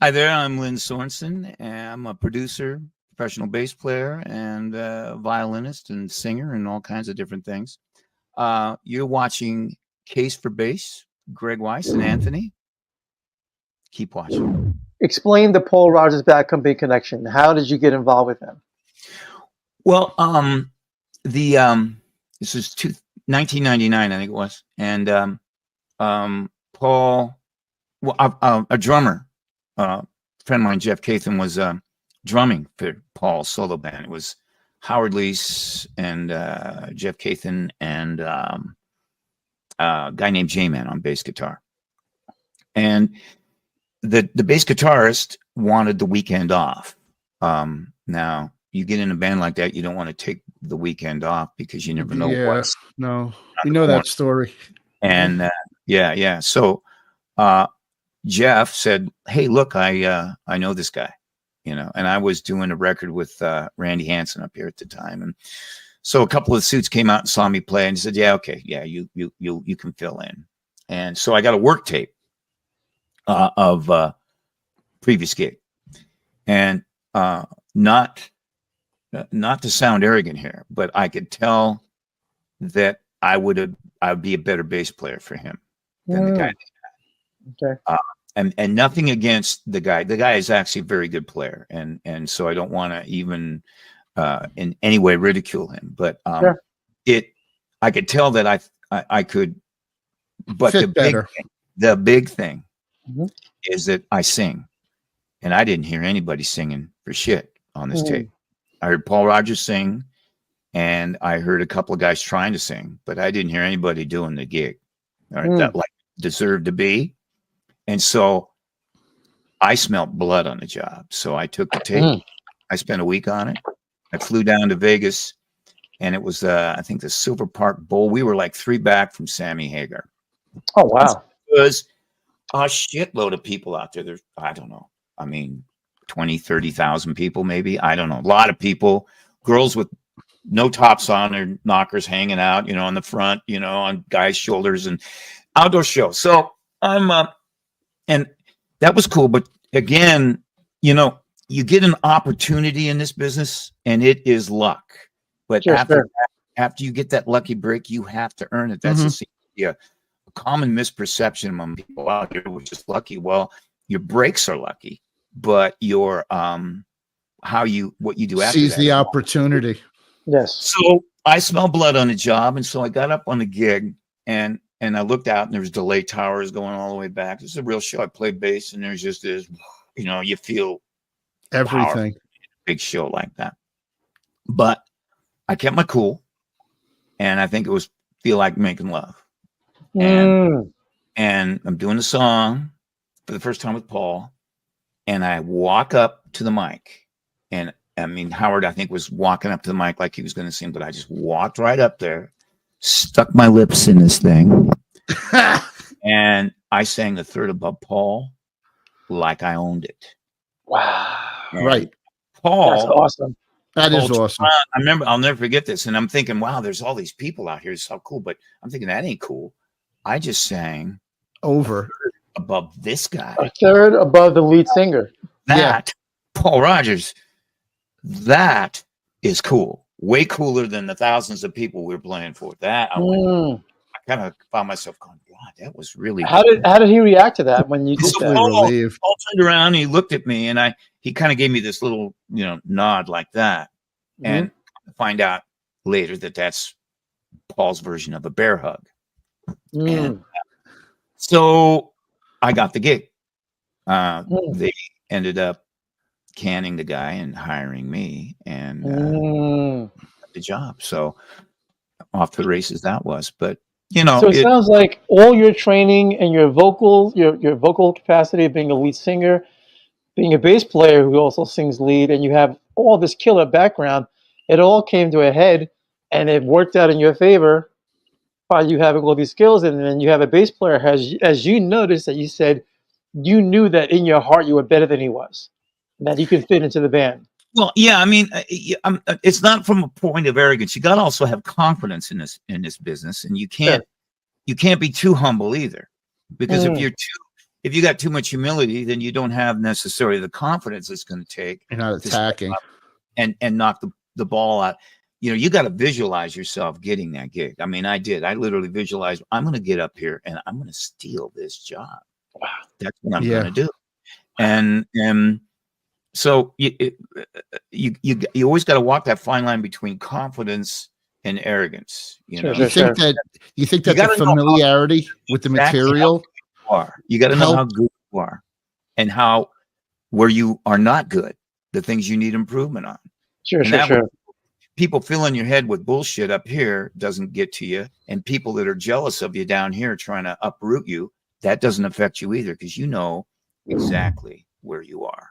Hi there, I'm Lynn Sorenson, and I'm a producer, professional bass player, and violinist and singer and all kinds of different things. You're watching Case for Bass, Greg Weiss and Anthony. Keep watching. Explain the Paul Rodgers Bad Company connection. How did you get involved with him? Well, this is 1999, I think it was, and Paul, well, a drummer, friend of mine, Jeff Cathan, was drumming for Paul's solo band. It was Howard Leese and Jeff Cathan and a guy named J-Man on bass guitar. And the bass guitarist wanted the weekend off. Now, you get in a band like that, you don't want to take the weekend off because you never know what's. No, we know that story. And yeah. So Jeff said, "Hey, look, I know this guy, you know." And I was doing a record with Randy Hansen up here at the time, and so a couple of suits came out and saw me play and said, "Yeah, okay, yeah, you can fill in." And so I got a work tape of previous gig, and not to sound arrogant here, but I could tell that I would be a better bass player for him than the guy. Okay. And nothing against the guy. The guy is actually a very good player, and so I don't want to even in any way ridicule him. But Sure. I could tell that I could. But Fit better. The big thing Mhm. is that I sing, and I didn't hear anybody singing for shit on this tape. I heard Paul Rodgers sing, and I heard a couple of guys trying to sing, but I didn't hear anybody doing the gig. All right, that like deserved to be. And so I smelled blood on the job. So I took the tape. I spent a week on it. I flew down to Vegas, and it was I think the Silver Park Bowl. We were like 3 back from Sammy Hagar. Oh wow! It was a shitload of people out there. There's, I don't know. I mean, 20, 30,000 people, maybe. I don't know. A lot of people, girls with no tops on, their knockers hanging out, you know, on the front, you know, on guys' shoulders, and outdoor show. So I'm, and that was cool. But again, you know, you get an opportunity in this business, and it is luck. But after you get that lucky break, you have to earn it. That's a common misperception among people out here, which is lucky. Well, your breaks are lucky, but your what you do after seize that the opportunity. Yes. So I smelled blood on the job, and so I got up on the gig, and I looked out, and there was delay towers going all the way back. This is a real show. I played bass, and there's just this, you know, you feel Everything. Big show like that. But I kept my cool, and I think it was Feel Like Making Love. And I'm doing the song for the first time with Paul, and I walk up to the mic, and I mean, Howard, I think, was walking up to the mic like he was going to sing, but I just walked right up there, stuck my lips in this thing, and I sang the third above Paul like I owned it. Wow. And Right. Paul. That's awesome. That is awesome. I remember, I'll never forget this. And I'm thinking, wow, there's all these people out here. It's so cool. But I'm thinking, that ain't cool. I just sang Over. above this guy. A third above the lead singer. That, Paul Rodgers, that is cool. Way cooler than the thousands of people we were playing for. That, I kind of found myself going, God, that was really How did he react to that when you did that? Paul turned around and he looked at me, and he kind of gave me this little, you know, nod like that. And find out later that that's Paul's version of a bear hug. And so I got the gig. They ended up canning the guy and hiring me, and got the job. So off to the races that was. But you know, so it sounds like all your training and your vocal capacity of being a lead singer, being a bass player who also sings lead, and you have all this killer background, it all came to a head, and it worked out in your favor by you having all these skills. And then you have a bass player, as you noticed, that you said you knew that in your heart you were better than he was, that he could fit into the band. Well, yeah, I mean, it's not from a point of arrogance. You got to also have confidence in this business, and you can't be too humble either, because if you're too, if you got too much humility, then you don't have necessarily the confidence it's going to take You're not to step attacking. up and knock the ball out. You know, you got to visualize yourself getting that gig. I mean, I did. I literally visualized, I'm going to get up here and I'm going to steal this job. Wow. That's what I'm going to do. And so you always got to walk that fine line between confidence and arrogance. You know, You think that the familiarity with the material, you got to know how good you are and how where you are not good, the things you need improvement on. Sure. People filling your head with bullshit up here doesn't get to you, and people that are jealous of you down here trying to uproot you, that doesn't affect you either, because you know exactly where you are.